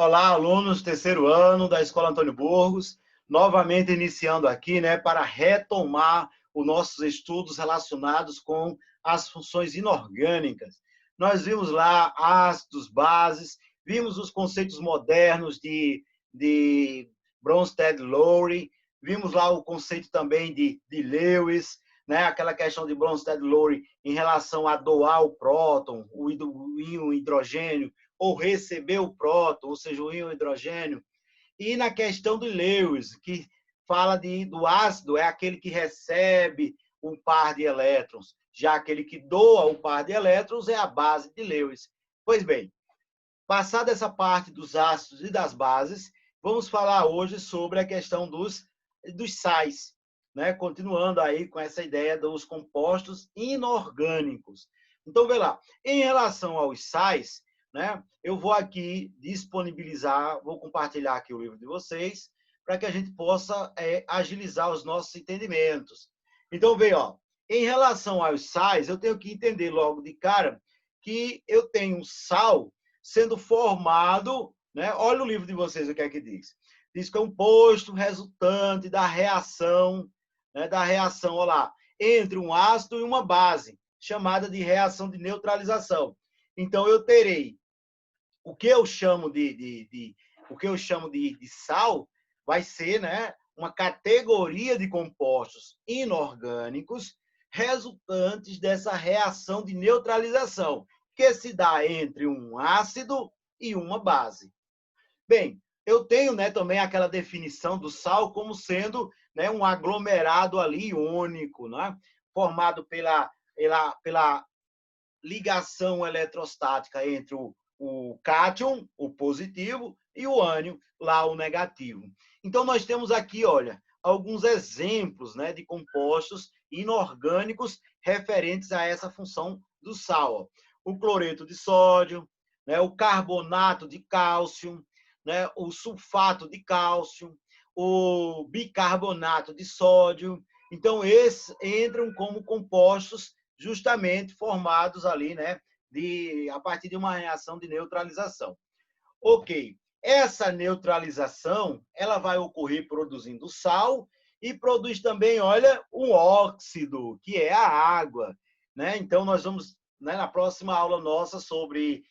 Olá, alunos do terceiro ano da Escola Antônio Burgos, novamente iniciando aqui, né, para retomar os nossos estudos relacionados com as funções inorgânicas. Nós vimos lá ácidos, bases, vimos os conceitos modernos de Bronsted-Lowry, vimos lá o conceito também de Lewis, né, aquela questão de Bronsted-Lowry em relação a doar o próton, o íon hidrogênio, ou receber o próton, ou seja, o íon hidrogênio. E na questão do Lewis, que fala do ácido, é aquele que recebe um par de elétrons, já aquele que doa o par de elétrons é a base de Lewis. Pois bem, passada essa parte dos ácidos e das bases, vamos falar hoje sobre a questão dos sais, né? Continuando aí com essa ideia dos compostos inorgânicos. Então, vê lá, em relação aos sais, né? Eu vou aqui disponibilizar, vou compartilhar aqui o livro de vocês, para que a gente possa agilizar os nossos entendimentos. Então, vê, ó, em relação aos sais, eu tenho que entender logo de cara que eu tenho um sal sendo formado, né? Olha o livro de vocês, o que é que diz. Diz composto resultante da reação, né? Da reação, olha lá, entre um ácido e uma base, chamada de reação de neutralização. Então, eu terei o que eu chamo de sal, vai ser, né, uma categoria de compostos inorgânicos resultantes dessa reação de neutralização, que se dá entre um ácido e uma base. Bem, eu tenho, né, também aquela definição do sal como sendo, né, um aglomerado ali iônico, né, formado pela ligação eletrostática entre o cátion, o positivo, e o ânion, lá o negativo. Então, nós temos aqui, olha, alguns exemplos, né, de compostos inorgânicos referentes a essa função do sal. O cloreto de sódio, né, o carbonato de cálcio, né, o sulfato de cálcio, o bicarbonato de sódio. Então, esses entram como compostos justamente formados ali, né, a partir de uma reação de neutralização. Ok, essa neutralização ela vai ocorrer produzindo sal e produz também, olha, um óxido, que é a água. Né? Então, nós vamos, né, na próxima aula nossa sobre,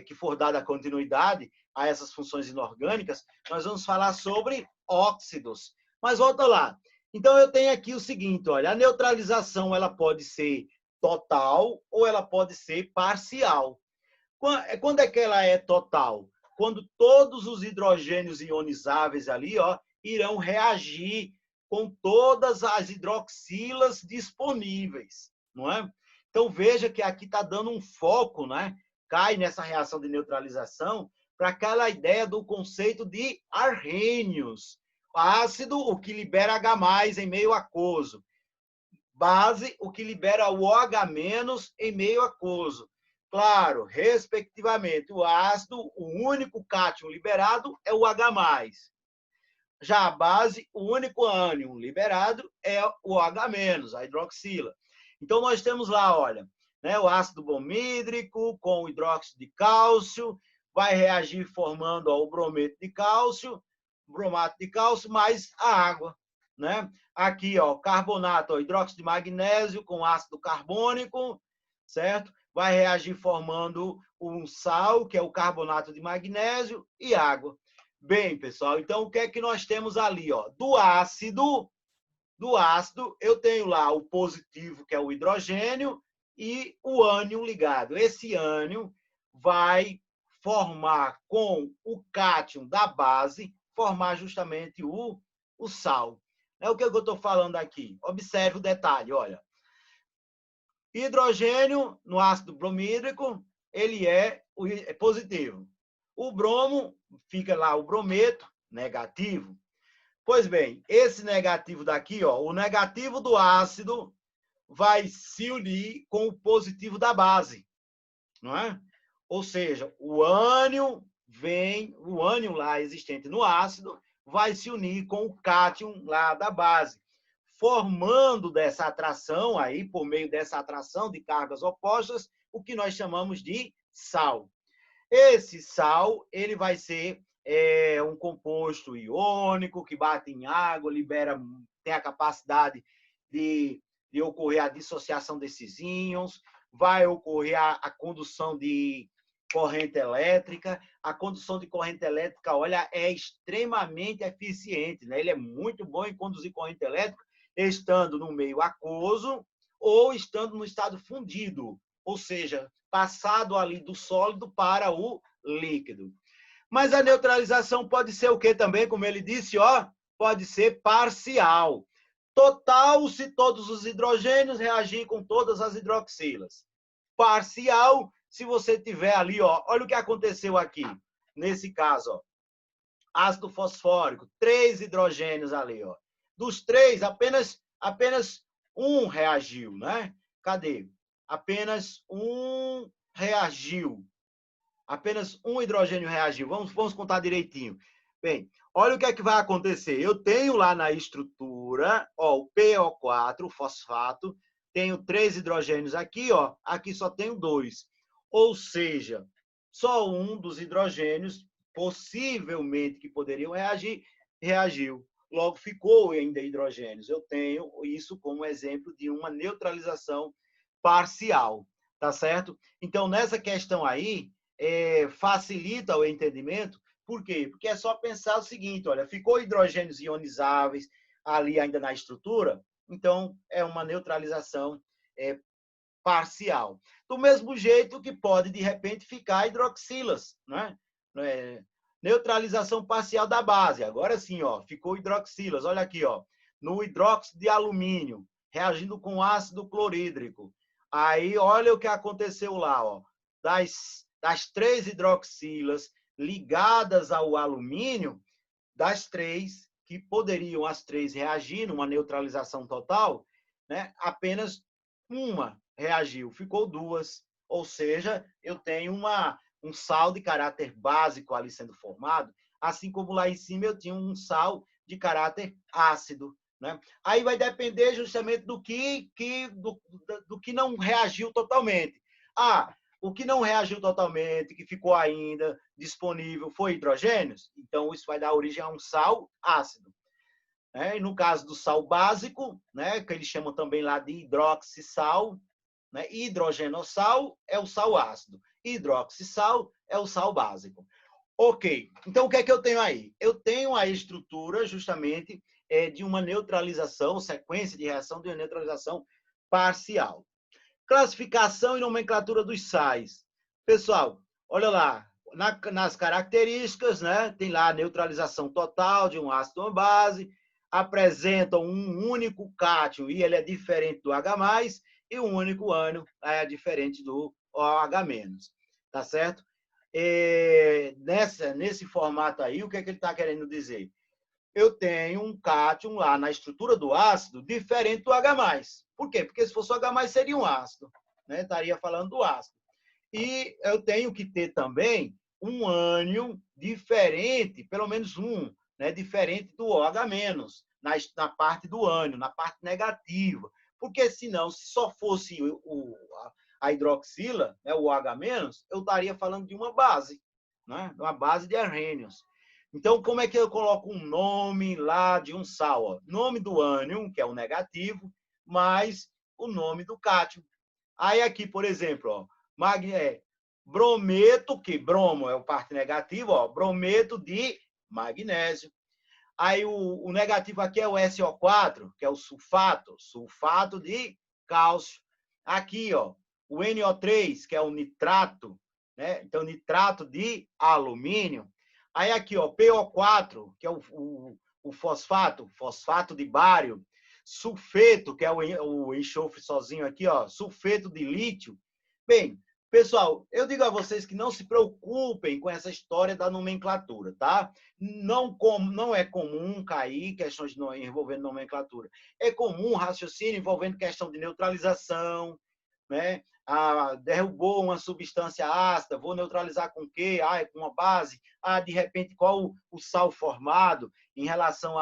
que for dada continuidade a essas funções inorgânicas, nós vamos falar sobre óxidos. Mas volta lá. Então, eu tenho aqui o seguinte, olha, a neutralização ela pode ser total ou ela pode ser parcial. Quando é que ela é total? Quando todos os hidrogênios ionizáveis ali, ó, irão reagir com todas as hidroxilas disponíveis, não é? Então veja que aqui está dando um foco, né? Cai nessa reação de neutralização para aquela ideia do conceito de arrênios. Ácido, o que libera H+ em meio aquoso. Base, o que libera o OH- em meio aquoso. Claro, respectivamente, o ácido, o único cátion liberado é o H+. Já a base, o único ânion liberado é o OH-, a hidroxila. Então, nós temos lá, olha, né, o ácido bromídrico com o hidróxido de cálcio, vai reagir formando ó, o brometo de cálcio, bromato de cálcio, mais a água. Né? Aqui, ó, carbonato, ó, hidróxido de magnésio com ácido carbônico, certo? Vai reagir formando um sal, que é o carbonato de magnésio, e água. Bem, pessoal, então o que é que nós temos ali? Ó? Do ácido, eu tenho lá o positivo, que é o hidrogênio, e o ânion ligado. Esse ânion vai formar com o cátion da base, formar justamente o sal. É o que eu estou falando aqui. Observe o detalhe, olha. Hidrogênio no ácido bromídrico, ele é positivo. O bromo, fica lá o brometo, negativo. Pois bem, esse negativo daqui, ó, o negativo do ácido vai se unir com o positivo da base, não é? Ou seja, o ânion lá existente no ácido vai se unir com o cátion lá da base, formando dessa atração aí, por meio dessa atração de cargas opostas, o que nós chamamos de sal. Esse sal, ele vai ser um composto iônico que bate em água, libera, tem a capacidade de ocorrer a dissociação desses íons, vai ocorrer a condução de corrente elétrica. A condução de corrente elétrica, olha, é extremamente eficiente, né? Ele é muito bom em conduzir corrente elétrica, estando no meio aquoso ou estando no estado fundido, ou seja, passado ali do sólido para o líquido. Mas a neutralização pode ser o que também, como ele disse, ó, pode ser parcial. Total, se todos os hidrogênios reagirem com todas as hidroxilas. Parcial, se você tiver ali, ó, olha o que aconteceu aqui, nesse caso, ó, ácido fosfórico, 3 hidrogênios ali, ó. Dos 3, apenas um reagiu, né? Cadê? Apenas um reagiu. Apenas um hidrogênio reagiu. Vamos contar direitinho. Bem, olha o que é que vai acontecer. Eu tenho lá na estrutura, ó, o PO4, o fosfato, tenho 3 hidrogênios aqui, ó, aqui só tenho 2. Ou seja, só um dos hidrogênios, possivelmente que poderiam reagir, reagiu. Logo, ficou ainda hidrogênios. Eu tenho isso como exemplo de uma neutralização parcial, tá certo? Então, nessa questão aí, facilita o entendimento. Por quê? Porque é só pensar o seguinte, olha, ficou hidrogênios ionizáveis ali ainda na estrutura, então é uma neutralização parcial. Do mesmo jeito que pode, de repente, ficar hidroxilas, né? Neutralização parcial da base. Agora sim, ó, ficou hidroxilas. Olha aqui, ó, no hidróxido de alumínio, reagindo com ácido clorídrico. Aí, olha o que aconteceu lá, ó. Das 3 hidroxilas ligadas ao alumínio, das 3 que poderiam as 3 reagir numa neutralização total, né? Apenas uma reagiu, ficou 2. Ou seja, eu tenho um sal de caráter básico ali sendo formado, assim como lá em cima eu tinha um sal de caráter ácido. Né? Aí vai depender justamente do que não reagiu totalmente. O que não reagiu totalmente, que ficou ainda disponível, foi hidrogênios, então isso vai dar origem a um sal ácido. E no caso do sal básico, né, que eles chamam também lá de hidroxissal, né, hidrogenossal é o sal ácido, hidroxissal é o sal básico. Ok, então o que é que eu tenho aí? Eu tenho a estrutura justamente de uma neutralização, sequência de reação de uma neutralização parcial. Classificação e nomenclatura dos sais. Pessoal, olha lá, nas características, né, tem lá a neutralização total de um ácido ou uma base, apresentam um único cátion e ele é diferente do H+, e um único ânion é diferente do OH-. Tá certo? Nesse formato aí, o que é que ele está querendo dizer? Eu tenho um cátion lá na estrutura do ácido diferente do H+. Por quê? Porque se fosse o H+, seria um ácido. Né? Estaria falando do ácido. E eu tenho que ter também um ânion diferente, pelo menos um, né? Diferente do OH-, na parte do ânion, na parte negativa. Porque senão, se só fosse a hidroxila, né? o OH-, eu estaria falando de uma base, né? Uma base de arrênios. Então, como é que eu coloco um nome lá de um sal? Ó? Nome do ânion, que é o negativo, mais o nome do cátion. Aí aqui, por exemplo, ó, brometo, que bromo é o parte negativa, ó, brometo de magnésio. Aí o negativo aqui é o SO4, que é o sulfato de cálcio. Aqui, ó, o NO3, que é o nitrato, né? Então, nitrato de alumínio. Aí aqui, ó, PO4, que é o fosfato de bário. Sulfeto, que é o enxofre sozinho aqui, ó, sulfeto de lítio. Bem, pessoal, eu digo a vocês que não se preocupem com essa história da nomenclatura, tá? Não é comum cair questões envolvendo nomenclatura. É comum raciocínio envolvendo questão de neutralização, né? Derrubou uma substância ácida, vou neutralizar com o quê? É com uma base. De repente, qual o sal formado em relação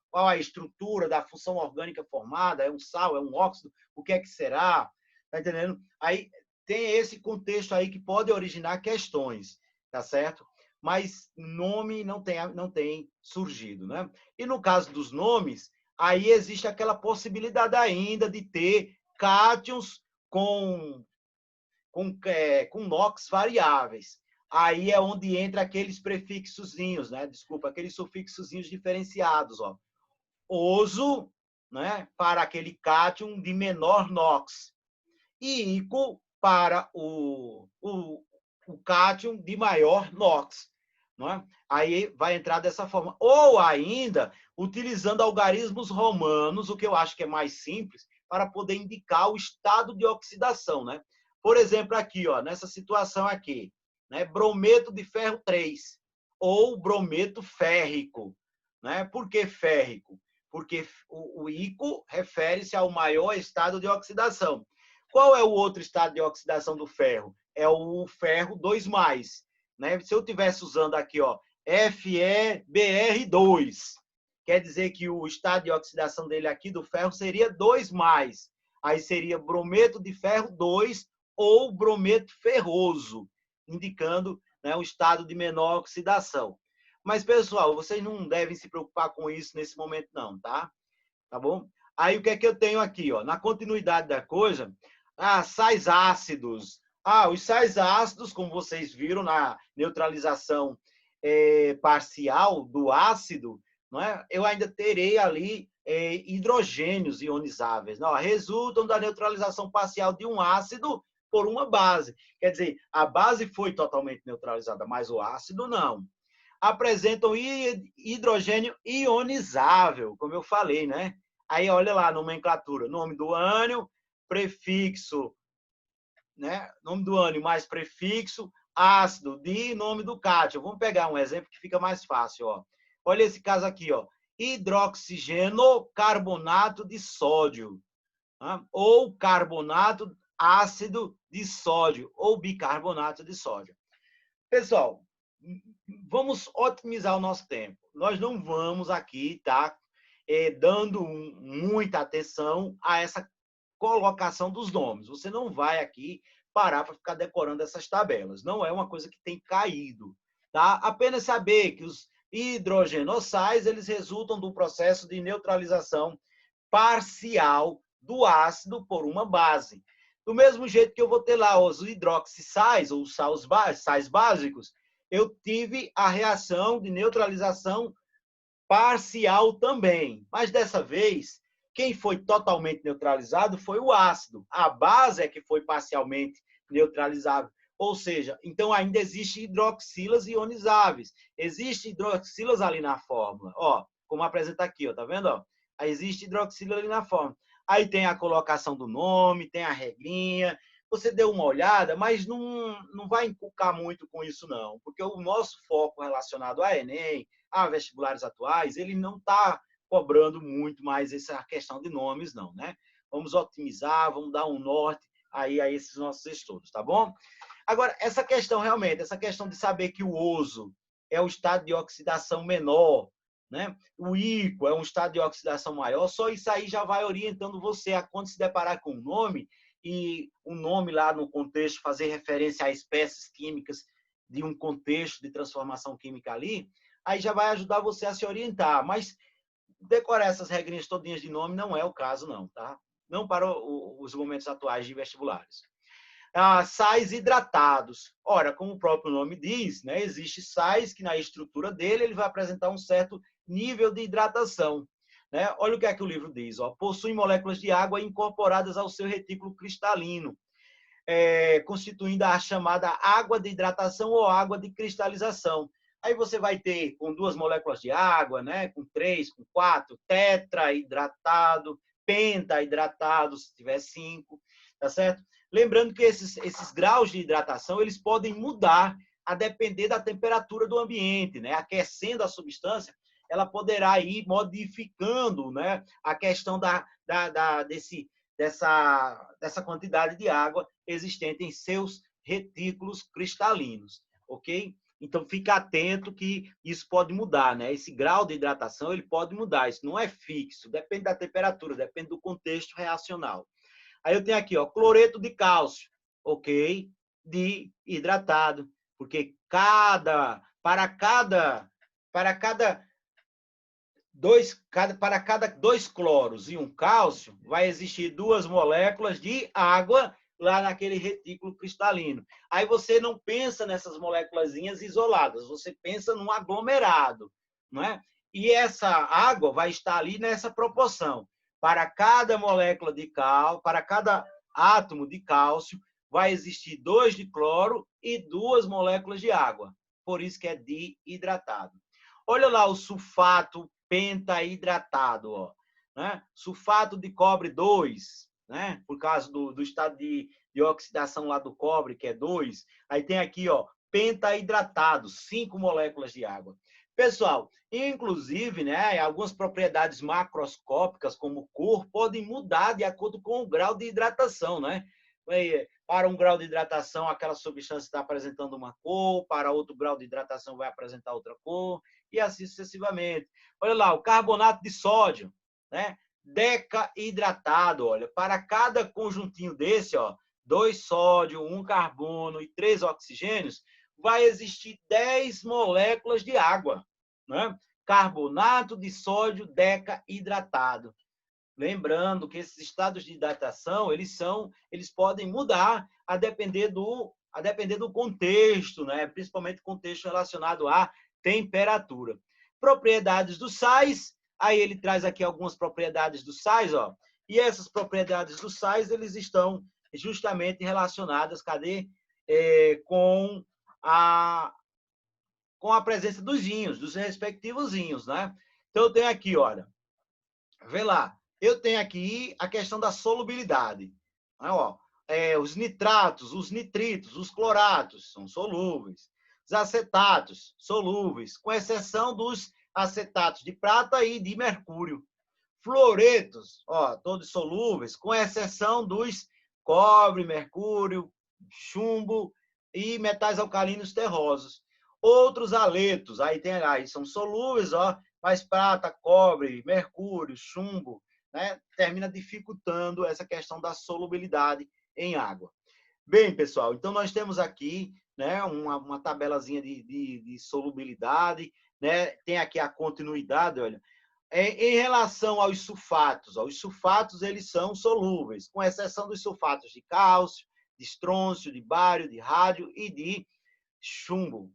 qual a estrutura da função orgânica formada? É um sal, é um óxido? O que é que será? Tá entendendo? Aí tem esse contexto aí que pode originar questões, tá certo? Mas nome não tem surgido, né? E no caso dos nomes, aí existe aquela possibilidade ainda de ter cátions com NOx variáveis. Aí é onde entra aqueles prefixozinhos, né? Desculpa, aqueles sufixozinhos diferenciados, ó. Oso, né? Para aquele cátion de menor NOx. E ico para o cátion de maior NOx. Não é? Aí vai entrar dessa forma. Ou ainda, utilizando algarismos romanos, o que eu acho que é mais simples, para poder indicar o estado de oxidação. Né? Por exemplo, aqui, ó, nessa situação aqui, né? Brometo de ferro 3, ou brometo férrico. Né? Por que férrico? Porque o ico refere-se ao maior estado de oxidação. Qual é o outro estado de oxidação do ferro? É o ferro 2+. Né? Se eu estivesse usando aqui, ó, FeBr2, quer dizer que o estado de oxidação dele aqui do ferro seria 2+. Aí seria brometo de ferro 2 ou brometo ferroso, indicando, né, o estado de menor oxidação. Mas, pessoal, vocês não devem se preocupar com isso nesse momento, não, tá? Tá bom? Aí, o que é que eu tenho aqui, ó? Na continuidade da coisa, sais ácidos. Os sais ácidos, como vocês viram na neutralização parcial do ácido, não é? Eu ainda terei ali hidrogênios ionizáveis. Não, resultam da neutralização parcial de um ácido por uma base. Quer dizer, a base foi totalmente neutralizada, mas o ácido não. Apresentam hidrogênio ionizável, como eu falei, né? Aí, olha lá a nomenclatura. Nome do ânion, prefixo, né? Nome do ânion mais prefixo, ácido, de nome do cátion. Vamos pegar um exemplo que fica mais fácil, ó. Olha esse caso aqui, ó. Hidroxigeno carbonato de sódio, tá? Ou carbonato ácido de sódio, ou bicarbonato de sódio. Pessoal, vamos otimizar o nosso tempo. Nós não vamos aqui, tá? Dando muita atenção a essa colocação dos nomes. Você não vai aqui parar para ficar decorando essas tabelas. Não é uma coisa que tem caído, tá? Apenas saber que os hidrogenossais, eles resultam do processo de neutralização parcial do ácido por uma base. Do mesmo jeito que eu vou ter lá os hidroxissais, ou sais básicos, eu tive a reação de neutralização parcial também. Mas dessa vez, quem foi totalmente neutralizado foi o ácido. A base é que foi parcialmente neutralizável. Ou seja, então ainda existe hidroxilas ionizáveis. Existe hidroxilas ali na fórmula. Ó, como apresenta aqui, ó, tá vendo? Ó? Aí existe hidroxila ali na fórmula. Aí tem a colocação do nome, tem a regrinha. Você deu uma olhada, mas não vai encucar muito com isso, não. Porque o nosso foco relacionado a Enem, a vestibulares atuais, ele não está cobrando muito mais essa questão de nomes, não, né? Vamos otimizar, vamos dar um norte aí a esses nossos estudos, tá bom? Agora, essa questão realmente, essa questão de saber que o oso é o estado de oxidação menor, né? O ico é um estado de oxidação maior, só isso aí já vai orientando você a quando se deparar com um nome, e o nome lá no contexto fazer referência a espécies químicas de um contexto de transformação química ali, aí já vai ajudar você a se orientar. Mas decorar essas regrinhas todinhas de nome não é o caso, não, tá? Não para os momentos atuais de vestibulares. Sais hidratados. Ora, como o próprio nome diz, né, existe sais que na estrutura dele ele vai apresentar um certo nível de hidratação. Né? Olha o que é que o livro diz. Ó, possuem moléculas de água incorporadas ao seu retículo cristalino, constituindo a chamada água de hidratação ou água de cristalização. Aí você vai ter com 2 moléculas de água, né? Com 3, com 4, tetrahidratado, pentahidratado, se tiver 5, tá certo? Lembrando que esses graus de hidratação, eles podem mudar a depender da temperatura do ambiente, né? Aquecendo a substância, ela poderá ir modificando, né, a questão dessa quantidade de água existente em seus retículos cristalinos, ok? Então, fica atento que isso pode mudar, né? Esse grau de hidratação, ele pode mudar, isso não é fixo, depende da temperatura, depende do contexto reacional. Aí eu tenho aqui, ó, cloreto de cálcio, ok, de hidratado, porque para cada dois cloros e um cálcio, vai existir 2 moléculas de água lá naquele retículo cristalino. Aí você não pensa nessas moléculazinhas isoladas, você pensa num aglomerado, não é? E essa água vai estar ali nessa proporção. Para cada molécula de cálcio, para cada átomo de cálcio, vai existir 2 de cloro e 2 moléculas de água. Por isso que é dihidratado. Olha lá o sulfato pentahidratado, ó, né? Sulfato de cobre 2, né? Por causa do estado de oxidação lá do cobre, que é 2. Aí tem aqui, ó, pentahidratado, 5 moléculas de água. Pessoal, inclusive, né, algumas propriedades macroscópicas, como cor, podem mudar de acordo com o grau de hidratação, né? Para um grau de hidratação, aquela substância está apresentando uma cor, para outro grau de hidratação vai apresentar outra cor, e assim sucessivamente. Olha lá, o carbonato de sódio, né? Decahidratado, olha, para cada conjuntinho desse, ó, 2 sódio, 1 carbono e 3 oxigênios, vai existir 10 moléculas de água, né? Carbonato de sódio decahidratado. Lembrando que esses estados de hidratação, eles podem mudar a depender do contexto, né? Principalmente contexto relacionado à temperatura. Propriedades dos sais, aí ele traz aqui algumas propriedades dos sais, ó. E essas propriedades dos sais, eles estão justamente relacionadas, com a presença dos íons, dos respectivos íons, né? Então eu tenho aqui, olha, vê lá, eu tenho aqui a questão da solubilidade. Ó, os nitratos, os nitritos, os cloratos são solúveis. Os acetatos, solúveis, com exceção dos acetatos de prata e de mercúrio. Fluoretos, ó, todos solúveis, com exceção dos cobre, mercúrio, chumbo e metais alcalinos terrosos. Outros haletos, aí são solúveis, ó, mas prata, cobre, mercúrio, chumbo, né, termina dificultando essa questão da solubilidade em água. Bem, pessoal, então nós temos aqui, né, uma tabelazinha de solubilidade, né, tem aqui a continuidade, olha. Em relação aos sulfatos eles são solúveis, com exceção dos sulfatos de cálcio, de estrôncio, de bário, de rádio e de chumbo.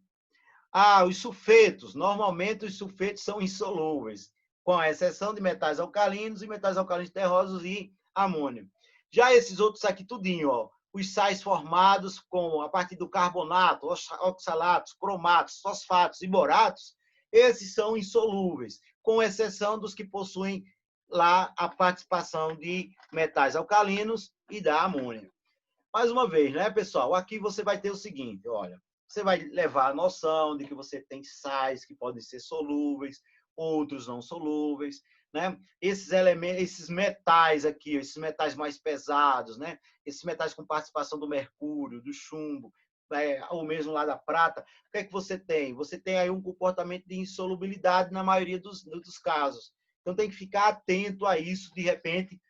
Os sulfetos. Normalmente, os sulfetos são insolúveis, com exceção de metais alcalinos e metais alcalinos terrosos e amônio. Já esses outros aqui, tudinho, ó, os sais formados a partir do carbonato, oxalatos, cromatos, fosfatos e boratos, esses são insolúveis, com exceção dos que possuem lá a participação de metais alcalinos e da amônia. Mais uma vez, né, pessoal? Aqui você vai ter o seguinte, olha, você vai levar a noção de que você tem sais que podem ser solúveis, outros não solúveis, né? Esses elementos, esses metais aqui, esses metais mais pesados, né? Esses metais com participação do mercúrio, do chumbo, ou mesmo lá da prata, o que é que você tem? Você tem aí um comportamento de insolubilidade na maioria dos casos. Então tem que ficar atento a isso, de repente,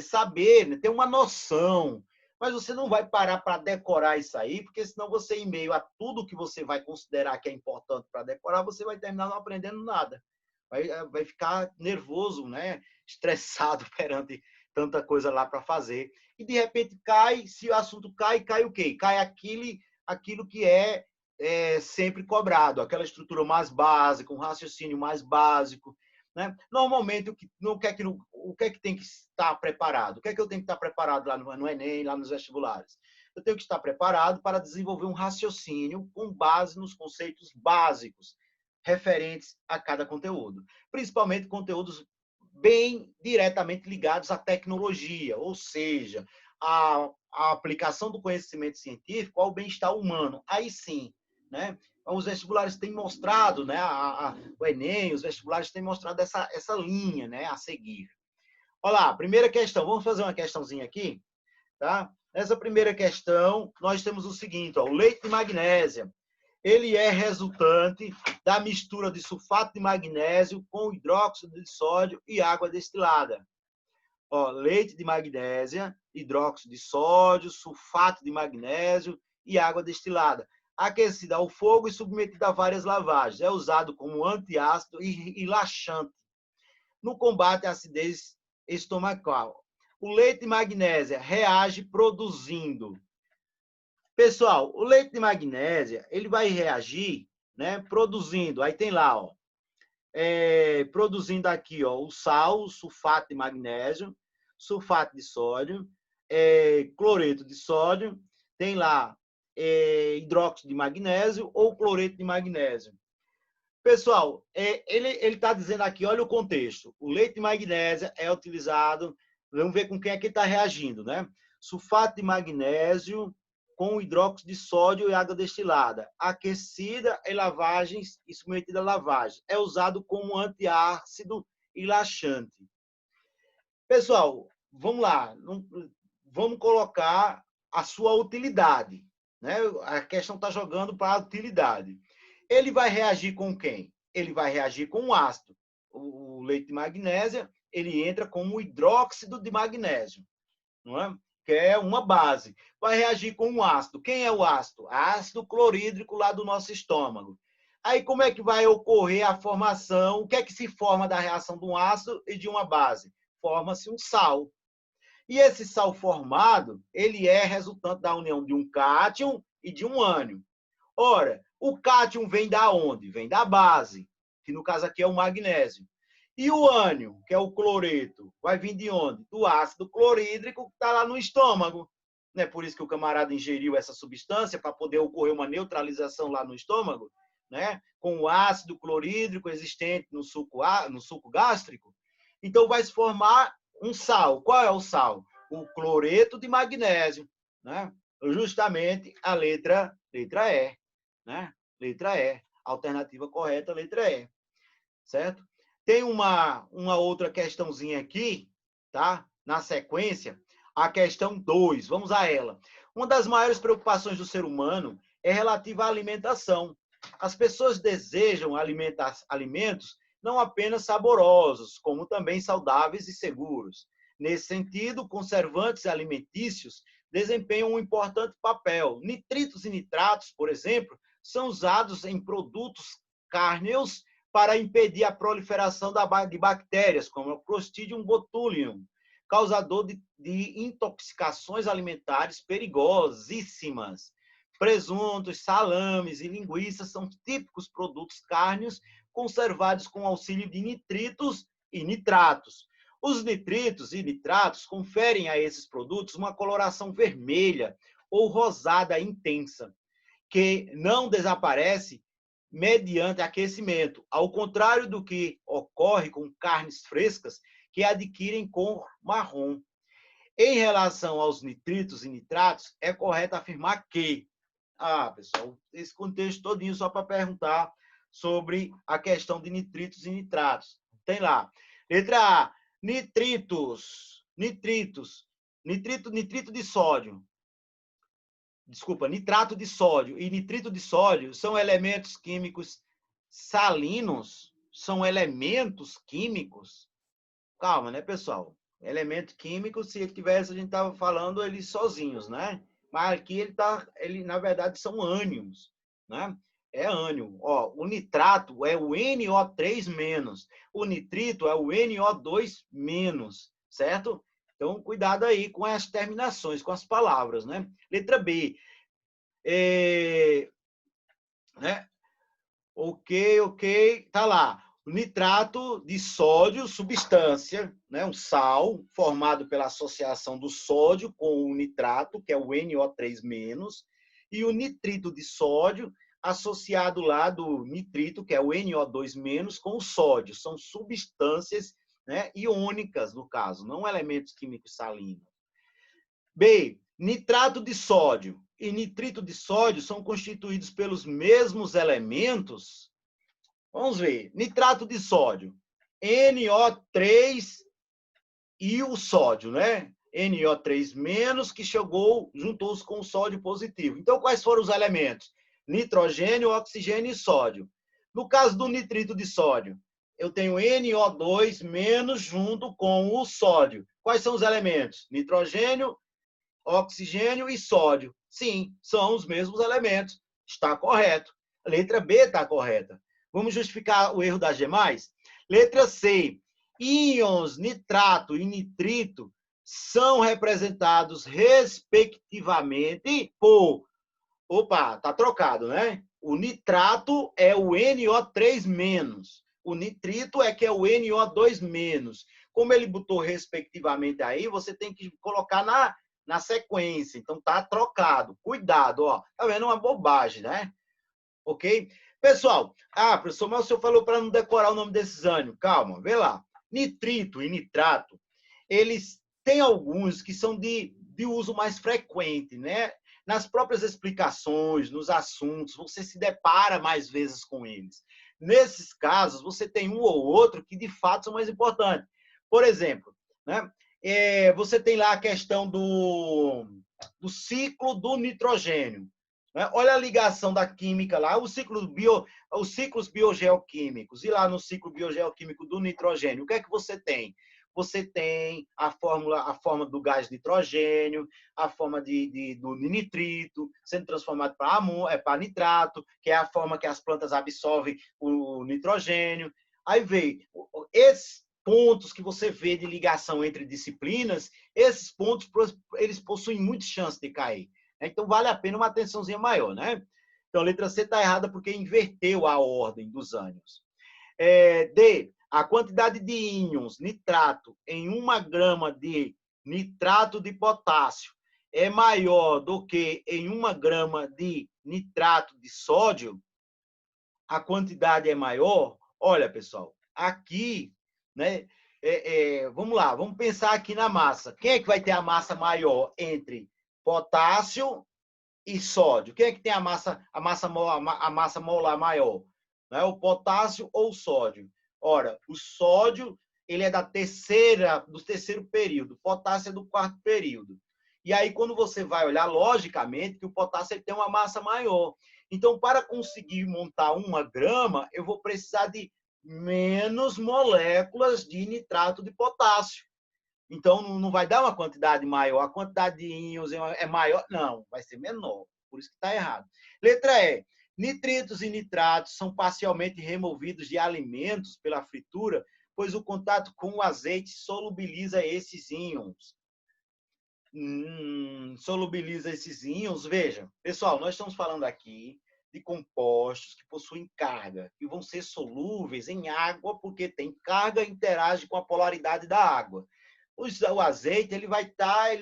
saber, né? Ter uma noção. Mas você não vai parar para decorar isso aí, porque senão você, em meio a tudo que você vai considerar que é importante para decorar, você vai terminar não aprendendo nada. Vai ficar nervoso, né? Estressado perante tanta coisa lá para fazer. E, de repente, se o assunto cai o quê? Cai aquilo que é sempre cobrado, aquela estrutura mais básica, um raciocínio mais básico. Né? Normalmente, o que é que tem que estar preparado? O que é que eu tenho que estar preparado lá no Enem, lá nos vestibulares? Eu tenho que estar preparado para desenvolver um raciocínio com base nos conceitos básicos referentes a cada conteúdo. Principalmente conteúdos bem diretamente ligados à tecnologia, ou seja, a aplicação do conhecimento científico ao bem-estar humano. Aí sim, né? Os vestibulares têm mostrado, né, o Enem, os vestibulares têm mostrado essa linha, né, a seguir. Olha lá, primeira questão, vamos fazer uma questãozinha aqui, tá? Nessa primeira questão, nós temos o seguinte, ó, o leite de magnésia, ele é resultante da mistura de sulfato de magnésio com hidróxido de sódio e água destilada. Ó, leite de magnésia hidróxido de sódio, sulfato de magnésio e água destilada, aquecida ao fogo e submetida a várias lavagens. É usado como antiácido e laxante no combate à acidez estomacal. O leite de magnésia reage produzindo. Pessoal, o leite de magnésia, ele vai reagir, né, produzindo. Aí tem lá, ó, produzindo aqui, ó, o sal, o sulfato de magnésio, sulfato de sódio, cloreto de sódio, tem lá hidróxido de magnésio ou cloreto de magnésio. Pessoal, ele está dizendo aqui, olha o contexto. O leite de magnésia é utilizado, vamos ver com quem é que está reagindo, né? Sulfato de magnésio com hidróxido de sódio e água destilada, aquecida em lavagens e submetida a lavagem. É usado como antiácido e laxante. Pessoal, vamos lá. Vamos colocar a sua utilidade, né? A questão está jogando para a utilidade. Ele vai reagir com quem? Ele vai reagir com o ácido. O leite de magnésia, ele entra como hidróxido de magnésio, não é? Que é uma base. Vai reagir com o ácido. Quem é o ácido? Ácido clorídrico lá do nosso estômago. Aí como é que vai ocorrer a formação? O que é que se forma da reação de um ácido e de uma base? Forma-se um sal. E esse sal formado, ele é resultante da união de um cátion e de um ânion. Ora, o cátion vem da onde? Vem da base, que no caso aqui é o magnésio. E o ânion, que é o cloreto, vai vir de onde? Do ácido clorídrico que está lá no estômago. Não é por isso que o camarada ingeriu essa substância, para poder ocorrer uma neutralização lá no estômago, né? Com o ácido clorídrico existente no suco gástrico. Então vai se formar um sal. Qual é o sal? O cloreto de magnésio, né? Justamente a letra E, né? Letra E. Alternativa correta, letra E. Certo? Tem uma outra questãozinha aqui, tá? Na sequência, a questão 2. Vamos a ela. Uma das maiores preocupações do ser humano é relativa à alimentação. As pessoas desejam alimentos não apenas saborosos, como também saudáveis e seguros. Nesse sentido, conservantes alimentícios desempenham um importante papel. Nitritos e nitratos, por exemplo, são usados em produtos cárneos para impedir a proliferação de bactérias, como o Clostridium botulinum, causador de intoxicações alimentares perigosíssimas. Presuntos, salames e linguiças são típicos produtos cárneos conservados com auxílio de nitritos e nitratos. Os nitritos e nitratos conferem a esses produtos uma coloração vermelha ou rosada intensa, que não desaparece mediante aquecimento, ao contrário do que ocorre com carnes frescas que adquirem cor marrom. Em relação aos nitritos e nitratos, é correto afirmar que... pessoal, esse contexto todinho só para perguntar sobre a questão de nitritos e nitratos. Tem lá. Letra A, nitritos. Nitrito de sódio. Desculpa, nitrato de sódio e nitrito de sódio são elementos químicos salinos? São elementos químicos? Calma, né, pessoal? Elemento químico, se tivesse, a gente estava falando eles sozinhos, né? Mas aqui ele na verdade são ânions, né? É ânion. Ó, o nitrato é o NO3-, o nitrito é o NO2-, certo? Então, cuidado aí com as terminações, com as palavras, né? Letra B. Né? Ok. Tá lá. O nitrato de sódio, substância, né? Um sal formado pela associação do sódio com o nitrato, que é o NO3-, e o nitrito de sódio associado lá do nitrito, que é o NO2-, com o sódio. São substâncias, né, iônicas, no caso, não elementos químicos salinos. B. Nitrato de sódio e nitrito de sódio são constituídos pelos mesmos elementos. Vamos ver. Nitrato de sódio, NO3 e o sódio, né? NO3- que juntou-se com o sódio positivo. Então, quais foram os elementos? Nitrogênio, oxigênio e sódio. No caso do nitrito de sódio, eu tenho NO2- junto com o sódio. Quais são os elementos? Nitrogênio oxigênio e sódio. Sim, são os mesmos elementos. Está correto. A letra B está correta. Vamos justificar o erro das demais? Letra C. Íons nitrato e nitrito são representados respectivamente por... Opa, tá trocado, né? O nitrato é o NO3-. O nitrito é que é o NO2-. Como ele botou respectivamente aí, você tem que colocar na sequência. Então tá trocado. Cuidado, ó. Tá vendo? Uma bobagem, né? Ok? Pessoal, professor, mas o senhor falou para não decorar o nome desses ânions. Calma, vê lá. Nitrito e nitrato, eles têm alguns que são de uso mais frequente, né? Nas próprias explicações, nos assuntos, você se depara mais vezes com eles. Nesses casos, você tem um ou outro que, de fato, são mais importantes. Por exemplo, né? Você tem lá a questão do ciclo do nitrogênio. Né? Olha a ligação da química lá, os ciclos biogeoquímicos. E lá no ciclo biogeoquímico do nitrogênio, o que é que você tem? Você tem a forma do gás nitrogênio, a forma do nitrito sendo transformado para nitrato, que é a forma que as plantas absorvem o nitrogênio. Aí vem esses pontos que você vê de ligação entre disciplinas, esses pontos eles possuem muita chance de cair. Então, vale a pena uma atençãozinha maior, né? Então, a letra C está errada porque inverteu a ordem dos ânions. D, a quantidade de íons nitrato em 1 grama de nitrato de potássio é maior do que em 1 grama de nitrato de sódio, a quantidade é maior. Olha, pessoal, aqui, né? Vamos lá, vamos pensar aqui na massa. Quem é que vai ter a massa maior entre potássio e sódio? Quem é que tem a massa molar maior? Né? O potássio ou o sódio? Ora, o sódio ele é do terceiro período, o potássio é do 4º período. E aí, quando você vai olhar, logicamente, que o potássio ele tem uma massa maior. Então, para conseguir montar 1 grama, eu vou precisar de menos moléculas de nitrato de potássio. Então, não vai dar uma quantidade maior. A quantidade de íons é maior? Não, vai ser menor. Por isso que está errado. Letra E. Nitritos e nitratos são parcialmente removidos de alimentos pela fritura, pois o contato com o azeite solubiliza esses íons. Solubiliza esses íons. Veja, pessoal, nós estamos falando aqui de compostos que possuem carga e vão ser solúveis em água porque tem carga e interage com a polaridade da água. O azeite ele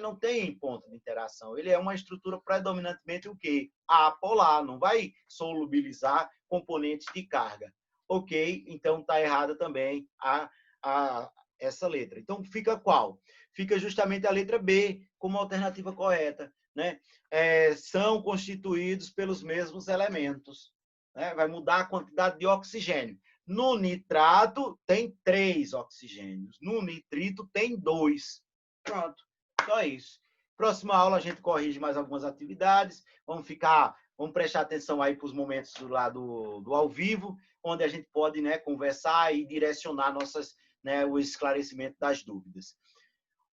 não tem ponto de interação. Ele é uma estrutura predominantemente o quê? Apolar, não vai solubilizar componentes de carga. Ok? Então está errada também essa letra. Então fica qual? Fica justamente a letra B como alternativa correta, né? São constituídos pelos mesmos elementos. Né? Vai mudar a quantidade de oxigênio. No nitrato, tem 3 oxigênios. No nitrito, tem 2. Pronto, só isso. Próxima aula, a gente corrige mais algumas atividades. Vamos prestar atenção aí para os momentos do ao vivo, onde a gente pode, né, conversar e direcionar o esclarecimento das dúvidas.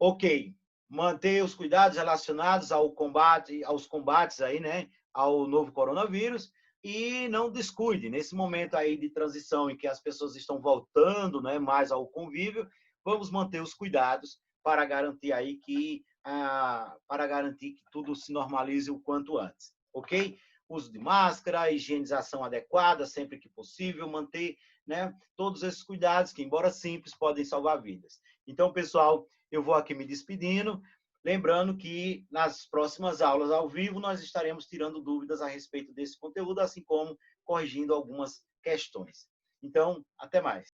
Ok, manter os cuidados relacionados aos combates aí, né, ao novo coronavírus. E não descuide, nesse momento aí de transição em que as pessoas estão voltando, né, mais ao convívio, vamos manter os cuidados para garantir aí que tudo se normalize o quanto antes, ok? Uso de máscara, higienização adequada sempre que possível, manter, né, todos esses cuidados que, embora simples, podem salvar vidas. Então, pessoal, eu vou aqui me despedindo. Lembrando que nas próximas aulas ao vivo nós estaremos tirando dúvidas a respeito desse conteúdo, assim como corrigindo algumas questões. Então, até mais.